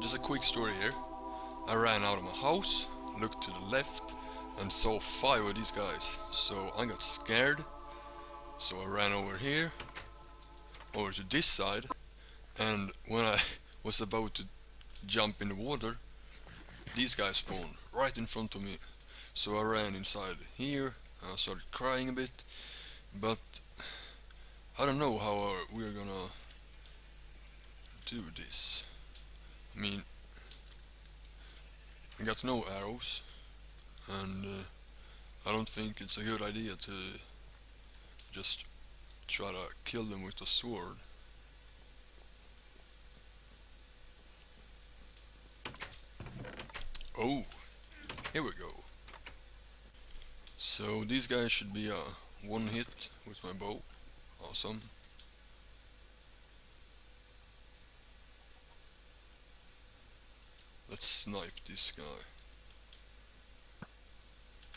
just a quick story here. I ran out of my house, looked to the left, and saw 5 of these guys. So I got scared. So I ran over here, over to this side, and when I was about to jump in the water, these guys spawned right in front of me. So I ran inside here, and I started crying a bit, but I don't know how we're gonna do this. I mean, I got no arrows, and I don't think it's a good idea to just try to kill them with a sword. Oh, here we go. So these guys should be a one hit with my bow. Awesome. Let's snipe this guy.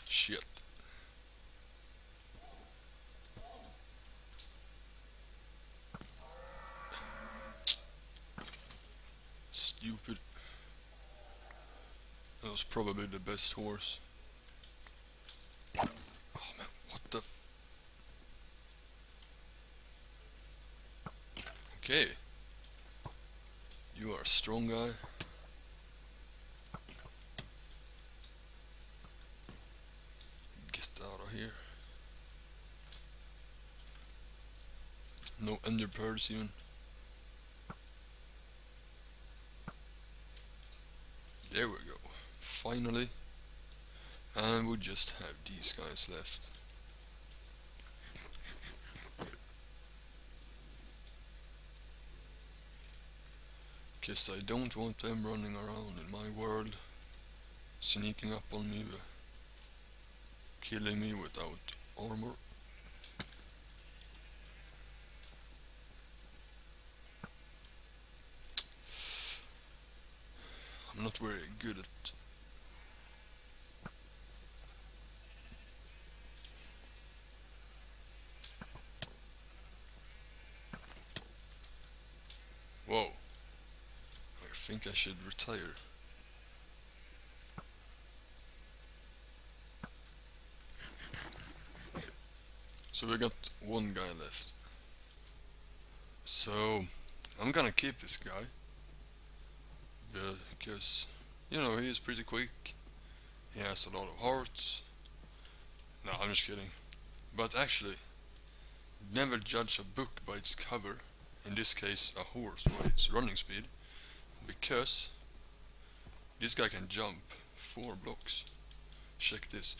Shit. Stupid. That was probably the best horse. Oh man, what the Okay. You are a strong guy. Get out of here. No Enderpearls even. There we go. Finally. And we just have these guys left. Guess I don't want them running around in my world, sneaking up on me, killing me without armor. I'm not very good at... Whoa. I think I should retire. So we got one guy left. So I'm gonna keep this guy because, you know, he is pretty quick. He has a lot of hearts. No, I'm just kidding. But actually, never judge a book by its cover. In this case, a horse by its running speed, because this guy can jump 4 blocks. Check this.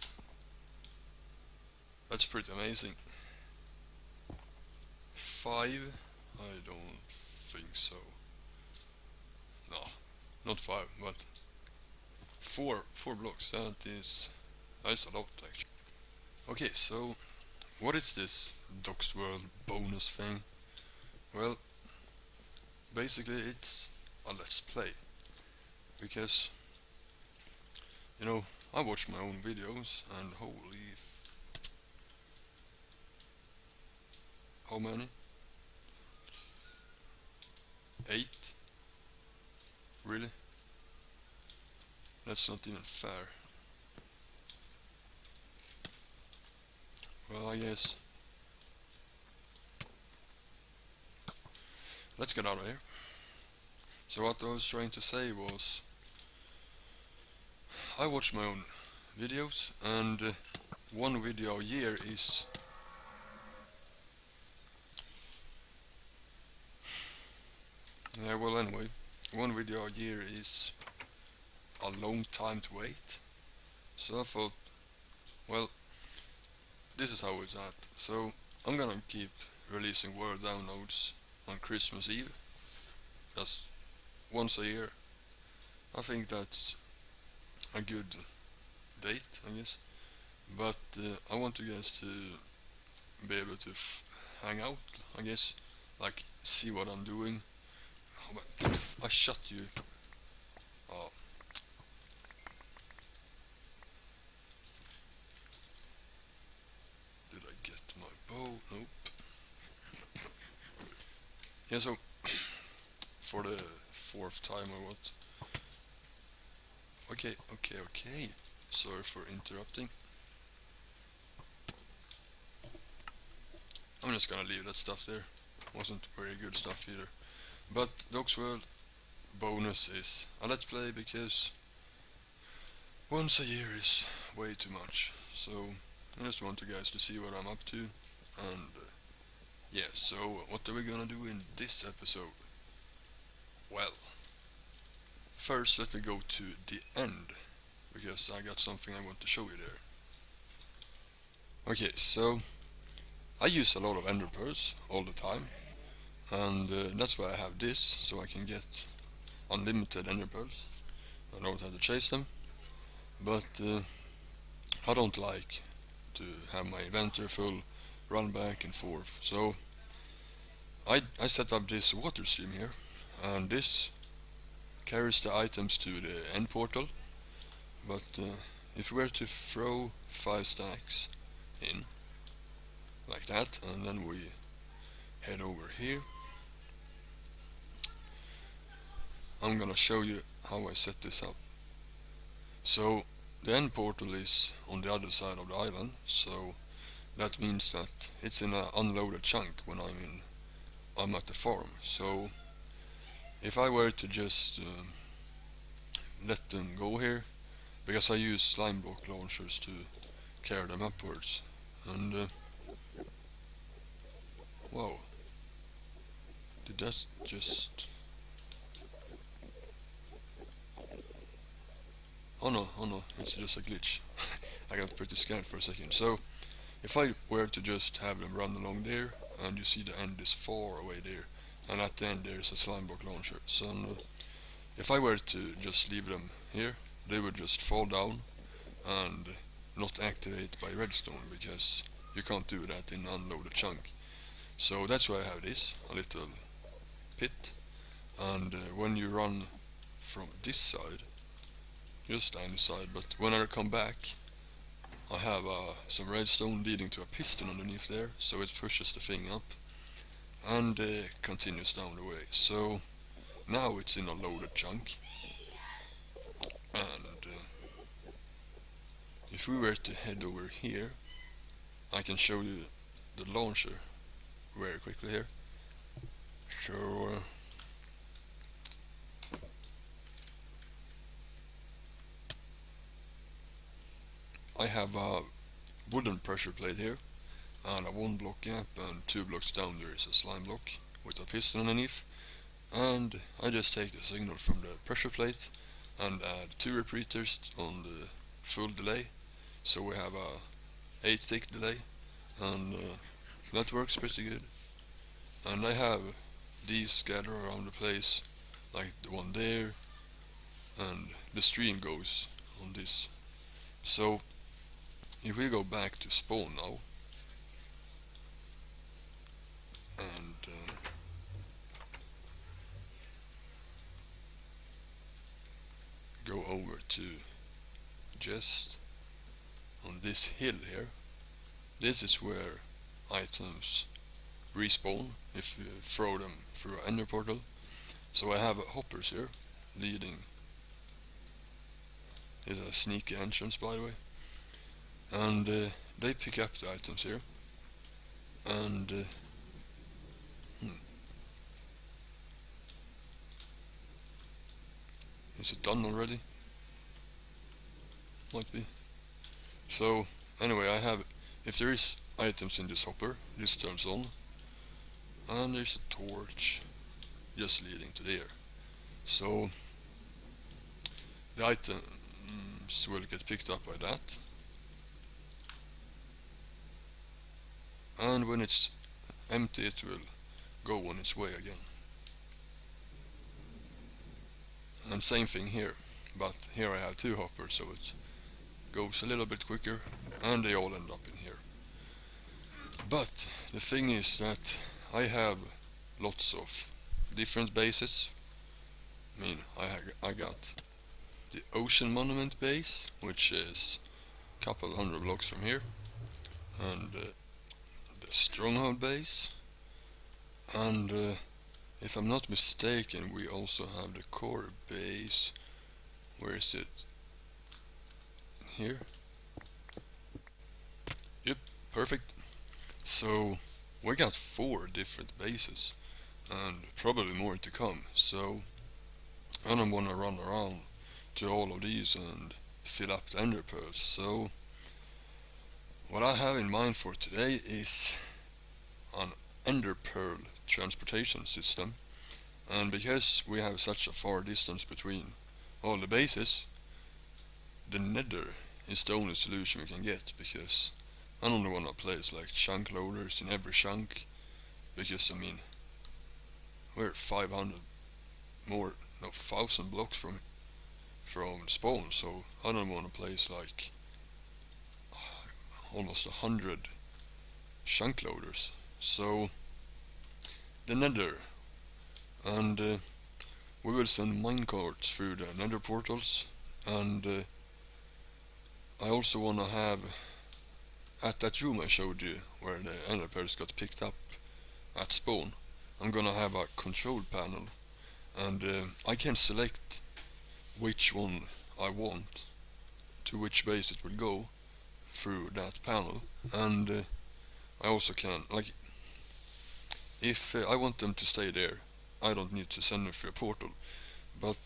That's pretty amazing. 5? I don't think so. No, not 5, but 4 blocks. That's a lot actually. Okay, so what is this Doks world bonus thing? Well, basically it's a let's play, because, you know, I watch my own videos and holy how many? 8? Really? That's not even fair. Well, I guess let's get out of here. So what I was trying to say was, I watch my own videos, and one video a year is... Yeah, well, anyway, one video a year is a long time to wait. So I thought, well, this is how it's at. So I'm gonna keep releasing world downloads on Christmas Eve, just once a year. I think that's a good date, I guess. But I want you guys to be able to hang out, I guess, like see what I'm doing. Oh, I shot you. Oh. Did I get my bow? Nope. Yeah, so for the 4th time or what, Okay. Sorry for interrupting. I'm just gonna leave that stuff there. Wasn't very good stuff either. But Doks World bonus is a let's play because once a year is way too much. So I just want you guys to see what I'm up to. And yeah, so what are we gonna do in this episode? Well, first let me go to the end because I got something I want to show you there. Okay, so I use a lot of Enderpearls all the time, and that's why I have this, so I can get unlimited Enderpearls. I don't have to chase them, but I don't like to have my inventory full, run back and forth. So I set up this water stream here, and this carries the items to the end portal. But if we were to throw 5 stacks in, like that, and then we head over here, I'm gonna show you how I set this up. So the end portal is on the other side of the island, so that means that it's in an unloaded chunk when I'm at the farm. So if I were to just let them go here, because I use slime block launchers to carry them upwards, and whoa, did that just... oh no, it's just a glitch. I got pretty scared for a second. So if I were to just have them run along there, and you see the end is far away there, and at the end there's a slime block launcher. So if I were to just leave them here, they would just fall down and not activate by redstone, because you can't do that in unloaded chunk. So that's why I have this, a little pit, and when you run from this side, just stand aside, but when I come back, I have some redstone leading to a piston underneath there, so it pushes the thing up and continues down the way. So now it's in a loaded chunk, and if we were to head over here, I can show you the launcher very quickly here. So I have a wooden pressure plate here, and a 1 block gap, and 2 blocks down there is a slime block with a piston underneath, and I just take the signal from the pressure plate and add 2 repeaters on the full delay, so we have a 8-tick delay, and that works pretty good. And I have these scattered around the place, like the one there, and the stream goes on this. So if we go back to spawn now, and go over to just on this hill here, this is where items respawn if you throw them through an ender portal. So I have hoppers here leading. It's a sneaky entrance, by the way, and they pick up the items here, and is it done already? Might be. So anyway, I have, if there is items in this hopper, this turns on, and there's a torch just leading to there. So the items will get picked up by that, and when it's empty it will go on its way again. And same thing here, but here I have 2 hoppers, so it goes a little bit quicker, and they all end up in here. But the thing is that I have lots of different bases. I mean, I got the Ocean Monument base, which is a couple hundred blocks from here, and the Stronghold base, and if I'm not mistaken, we also have the core base. Where is it? here. Yep, perfect. So we got 4 different bases and probably more to come. So I don't want to run around to all of these and fill up the Enderpearls. So what I have in mind for today is an Enderpearl transportation system. And because we have such a far distance between all the bases, the nether is the only solution we can get, because I don't want to place like chunk loaders in every chunk, because I mean we're 500 more, no, 1000 blocks from spawn, so I don't want to place like almost 100 chunk loaders. So the nether, and we will send minecarts through the nether portals, and I also want to have, at that room I showed you where the enderpearls got picked up at spawn, I'm gonna have a control panel, and I can select which one I want, to which base it will go through that panel. And I also can, like, if I want them to stay there, I don't need to send them through a portal. But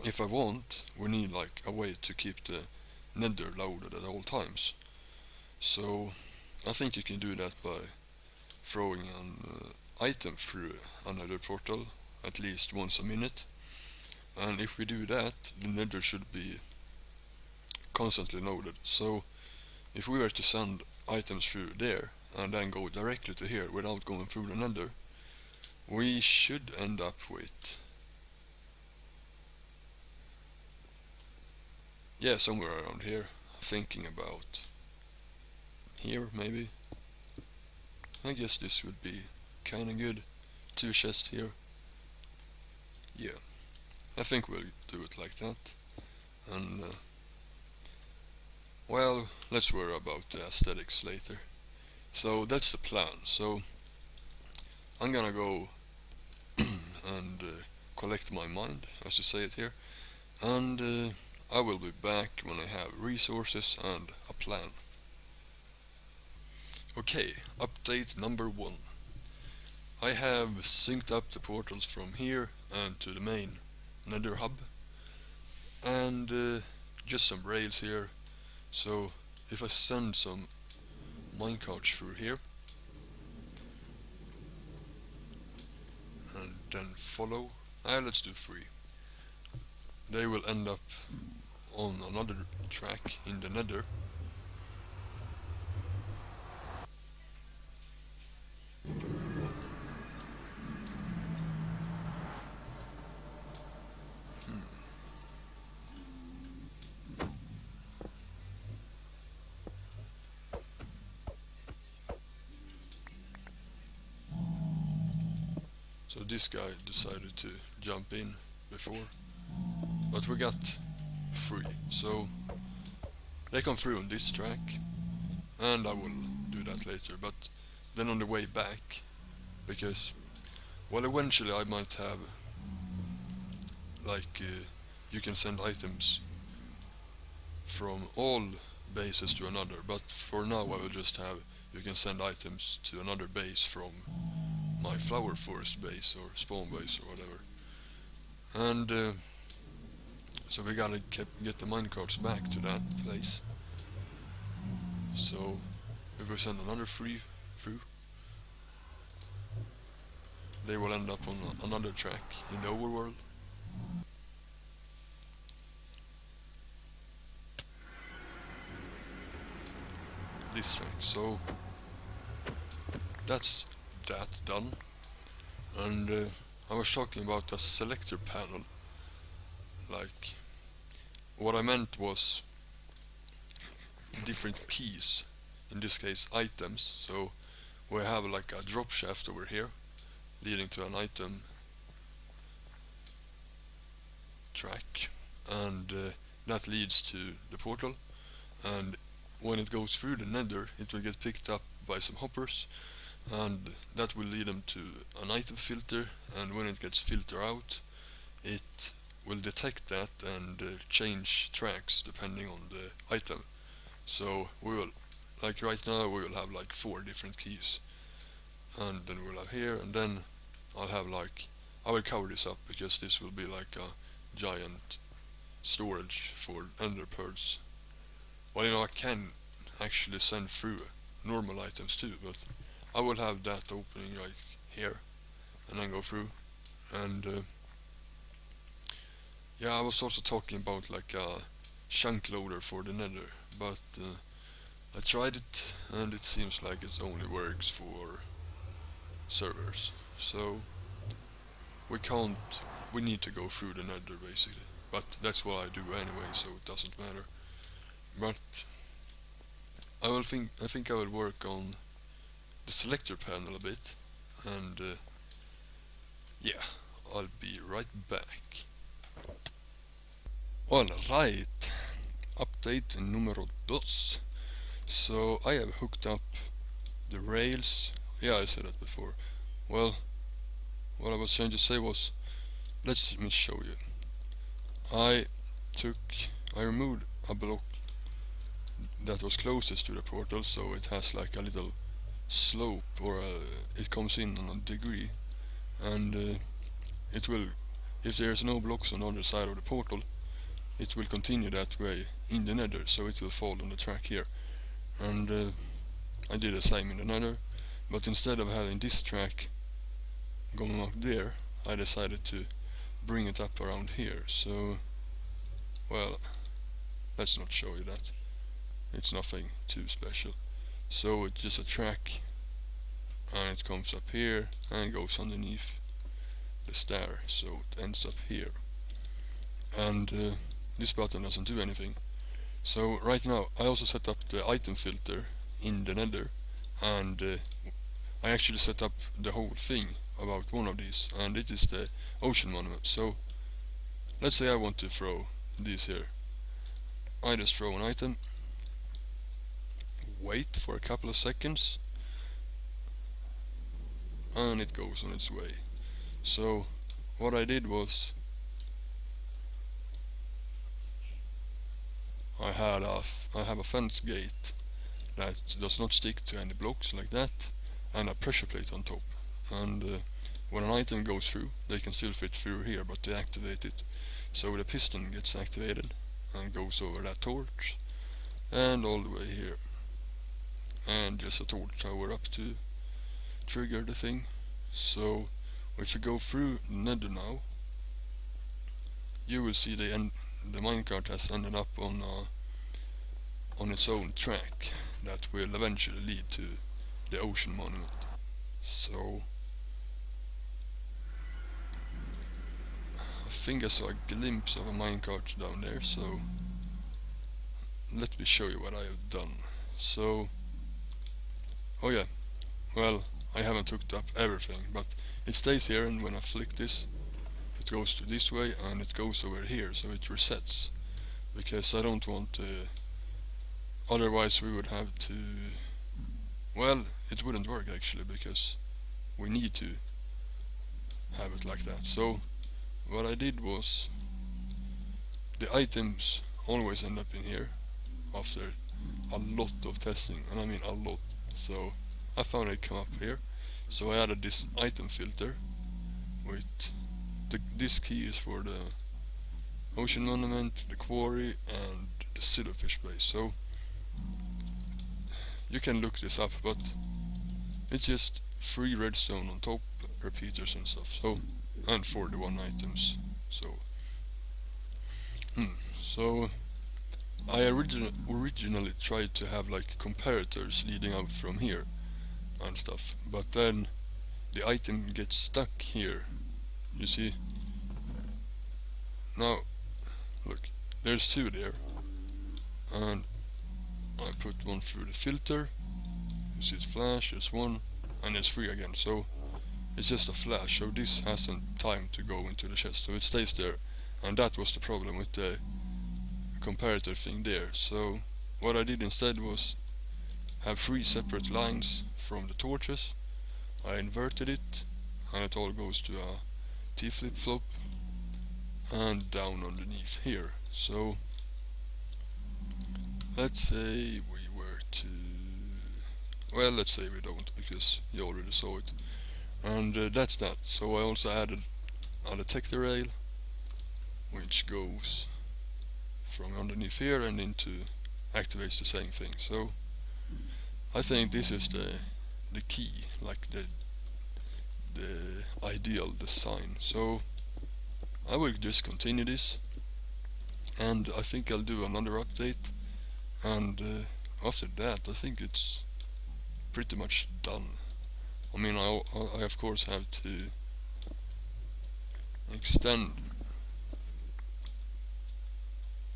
if I want, we need like a way to keep the nether loaded at all times. So I think you can do that by throwing an item through another portal at least once a minute. And if we do that, the nether should be constantly loaded. So if we were to send items through there and then go directly to here without going through the nether, we should end up with, yeah, somewhere around here. Thinking about here maybe. I guess this would be kinda good. 2 chests here. Yeah, I think we'll do it like that. And well, let's worry about the aesthetics later. So that's the plan. So I'm gonna go and collect my mind, as you say it here, and I will be back when I have resources and a plan. Okay, update number 1. I have synced up the portals from here and to the main nether hub, and just some rails here. So if I send some minecarts through here and then follow, let's do 3. They will end up on another track in the nether. So this guy decided to jump in before, but we got 3, so they come through on this track, and I will do that later. But then on the way back, because, well, eventually I might have, like, you can send items from all bases to another, but for now I will just have, you can send items to another base from my flower forest base or spawn base or whatever. And so we gotta get the minecarts back to that place. So if we send another 3 through, they will end up on another track in the overworld. This track. So that's that done. And I was talking about a selector panel. Like, what I meant was different keys, in this case items. So we have like a drop shaft over here leading to an item track, and that leads to the portal, and when it goes through the nether it will get picked up by some hoppers, and that will lead them to an item filter, and when it gets filtered out it will detect that and change tracks depending on the item. So we will, like right now, we will have like 4 different keys, and then we'll have here, and then I'll have like, I will cover this up because this will be like a giant storage for Enderpearls. Well, I can actually send through normal items too, but I will have that opening right here, and then go through. And yeah, I was also talking about like a chunk loader for the nether, but I tried it and it seems like it only works for servers. So we can't, we need to go through the nether basically. But that's what I do anyway, so it doesn't matter. But I think I will work on the selector panel a bit, and yeah, I'll be right back. Alright, update numero dos. So I have hooked up the rails. Yeah, I said that before. Well, what I was trying to say was, let me show you. I removed a block that was closest to the portal, so it has like a little slope, or it comes in on a degree, and it will, if there's no blocks on the other side of the portal, it will continue that way in the nether, so it will fall on the track here. And I did the same in the nether, but instead of having this track going up there, I decided to bring it up around here. So, well, let's not show you that. It's nothing too special. So it's just a track, and it comes up here and goes underneath the stair, so it ends up here. And this button doesn't do anything. So right now I also set up the item filter in the nether, and I actually set up the whole thing about one of these, and it is the ocean monument. So let's say I want to throw these here. I just throw an item, wait for a couple of seconds, and it goes on its way. So what I did was, I have a fence gate that does not stick to any blocks like that, and a pressure plate on top. And when an item goes through, they can still fit through here, but they activate it. So the piston gets activated and goes over that torch and all the way here, and just a torch tower up to trigger the thing. So if you go through the nether now, you will see the minecart has ended up on its own track that will eventually lead to the ocean monument. So I think I saw a glimpse of a minecart down there, so let me show you what I have done. So, oh yeah, well, I haven't hooked up everything, but it stays here, and when I flick this, it goes to this way and it goes over here, so it resets, because I don't want to, otherwise we would have to, well, it wouldn't work actually, because we need to have it like that. So what I did was, the items always end up in here after a lot of testing, and I mean a lot. So I found it come up here, so I added this item filter with this key is for the ocean monument, the quarry, and the silverfish base. So you can look this up, but it's just 3 redstone on top, repeaters and stuff. So, and 41 items. So I originally tried to have like comparators leading up from here and stuff, but then the item gets stuck here. You see? Now, look, there's 2 there, and I put one through the filter. You see it flash, there's 1, and there's 3 again. So it's just a flash, so this hasn't time to go into the chest, so it stays there. And that was the problem with the comparator thing there. So what I did instead was have 3 separate lines from the torches. I inverted it, and it all goes to a T flip-flop, and down underneath here. So let's say we were to, well, let's say we don't, because you already saw it. And that's that. So I also added a detector rail, which goes from underneath here and into activates the same thing. So I think this is the key, like the ideal design. So I will just continue this, and I think I'll do another update, and after that I think it's pretty much done. I mean, I of course have to extend,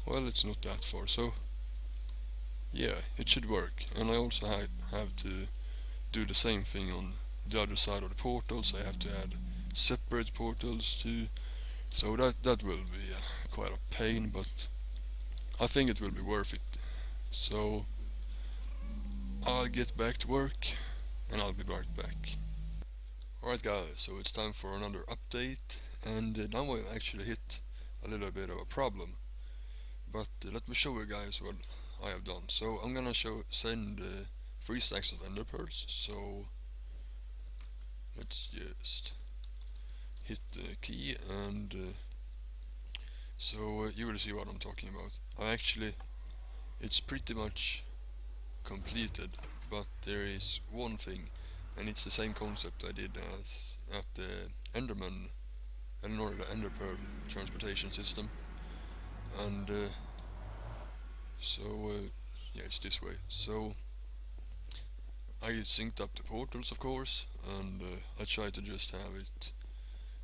well, it's not that far, so yeah, it should work. And I also have to do the same thing on the other side of the portals. I have to add separate portals too, so that will be quite a pain, but I think it will be worth it. So I'll get back to work and I'll be right back. Alright guys, so it's time for another update, and now I've actually hit a little bit of a problem, but let me show you guys what I have done. So I'm gonna send 3 stacks of enderpearls, so let's just hit the key, and so you will see what I'm talking about. It's pretty much completed, but there is one thing, and it's the same concept I did as at the Enderman, or the Enderpearl transportation system, and so yeah, it's this way. So I synced up the portals, of course, and I tried to just have it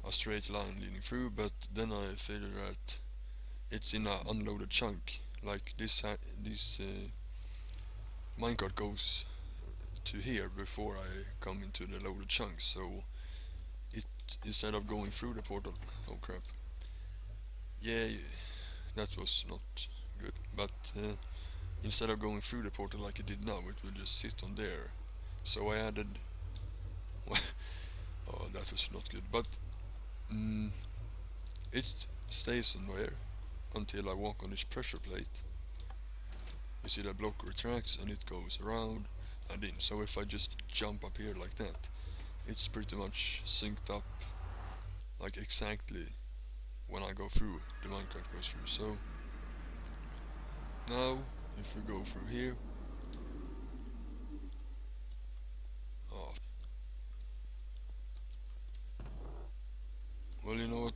a straight line leading through, but then I figured that it's in a unloaded chunk. Like this minecart goes to here before I come into the loaded chunk, so it, instead of going through the portal, oh crap, yeah, that was not good, but instead of going through the portal like it did now, it will just sit on there. So I added, oh, that was not good, but it stays on there until I walk on this pressure plate. You see the block retracts and it goes around and in. So if I just jump up here like that, it's pretty much synced up, like exactly when I go through, the minecart goes through. So now if we go through here, oh, well, you know what,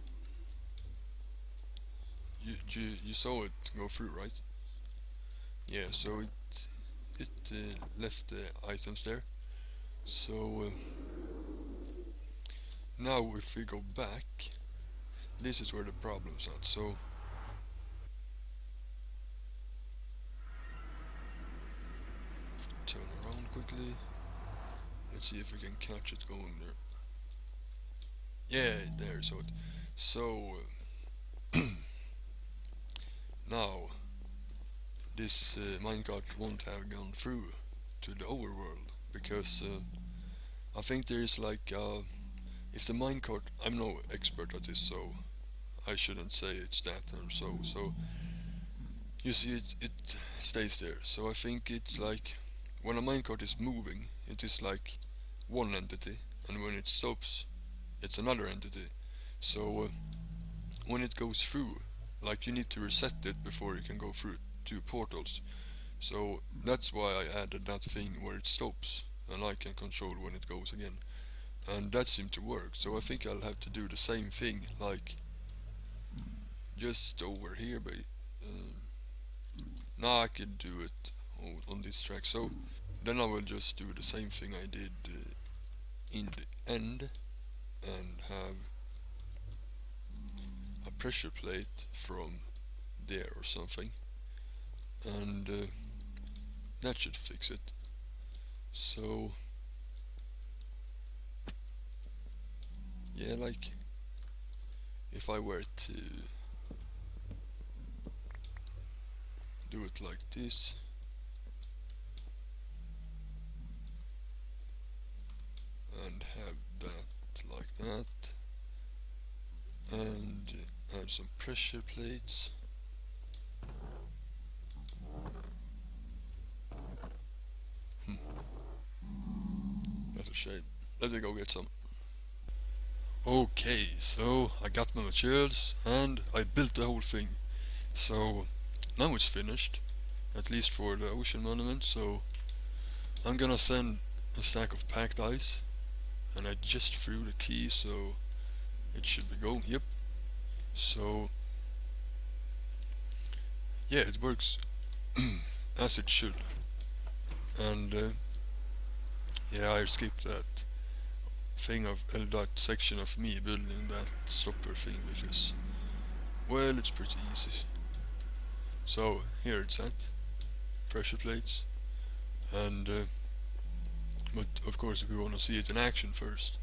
you saw it go through, right? Yeah, so it left the items there. So now if we go back, this is where the problem's at. So turn around quickly. Let's see if we can catch it going there. Yeah, there. So now this minecart won't have gone through to the overworld, because I think there is like if the minecart, I'm no expert at this, so I shouldn't say it's that or so. So you see it stays there. So I think it's like when a minecart is moving, it is like one entity, and when it stops, it's another entity. So when it goes through, like you need to reset it before you can go through 2 portals. So that's why I added that thing where it stops, and I can control when it goes again. And that seemed to work. So I think I'll have to do the same thing, like just over here, but now I could do it on this track. So then I will just do the same thing I did in the end, and have a pressure plate from there or something, and that should fix it. So yeah, like if I were to do it like this, and have that like that, and add some pressure plates. That's a shame. Let me go get some. Okay, so I got my materials and I built the whole thing. So now it's finished, at least for the ocean monument. So I'm gonna send a stack of packed ice, and I just threw the key, so it should be going. Yep. So yeah, it works as it should. And yeah, I skipped that thing of that section of me building that stopper thing because, well, it's pretty easy. So here it's at pressure plates, and but of course we want to see it in action first.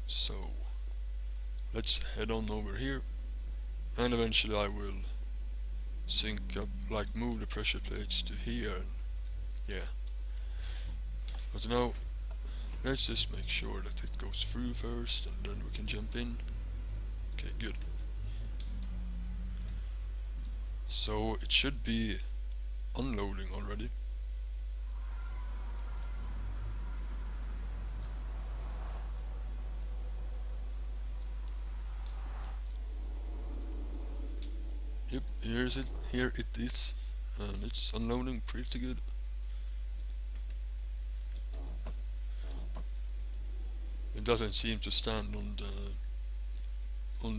So let's head on over here, and eventually I will sync up, like move the pressure plates to here. And yeah, but now let's just make sure that it goes through first, and then we can jump in. Okay, good. So it should be unloading already. Yep, here's it. Here it is, and it's unloading pretty good. It doesn't seem to stand on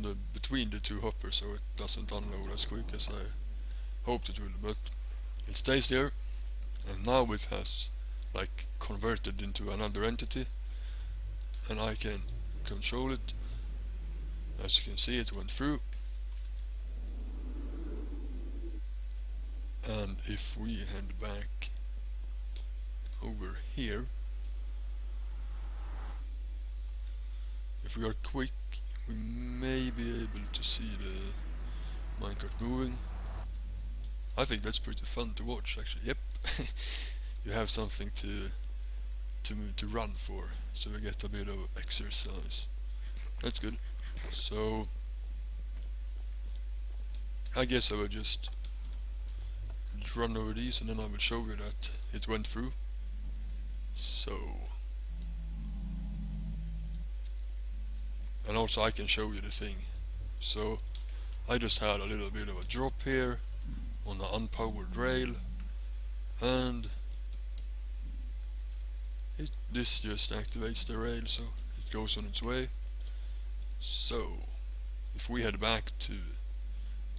the between the two hoppers, so it doesn't unload as quick as I hoped it would. But it stays there, and now it has like converted into another entity, and I can control it. As you can see, it went through. And if we head back over here, if we are quick, we may be able to see the minecart moving. I think that's pretty fun to watch, actually. Yep, you have something to run for, so we get a bit of exercise. That's good. So I guess I will just run over these, and then I will show you that it went through. So, and also I can show you the thing. So I just had a little bit of a drop here on the unpowered rail, and this just activates the rail, so it goes on its way. So if we head back to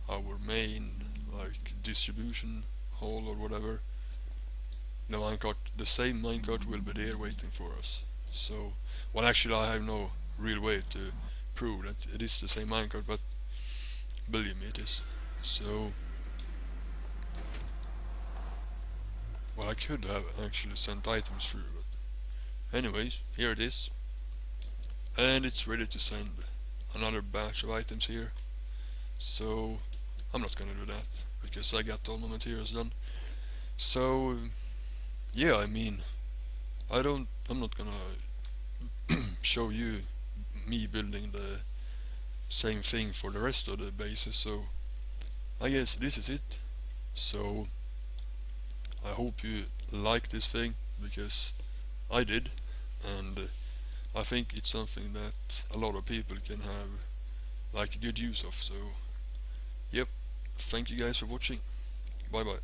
our main like distribution hall or whatever, the same minecart will be there waiting for us. So, well, actually I have no real way to prove that it is the same minecart, but believe me, it is. So, well, I could have actually sent items through, but anyways, here it is, and it's ready to send another batch of items here. So I'm not gonna do that because I got all my materials done. So yeah, I mean, I'm not gonna show you me building the same thing for the rest of the bases, so I guess this is it. So I hope you like this thing, because I did, and I think it's something that a lot of people can have like good use of. So yep, thank you guys for watching. Bye bye.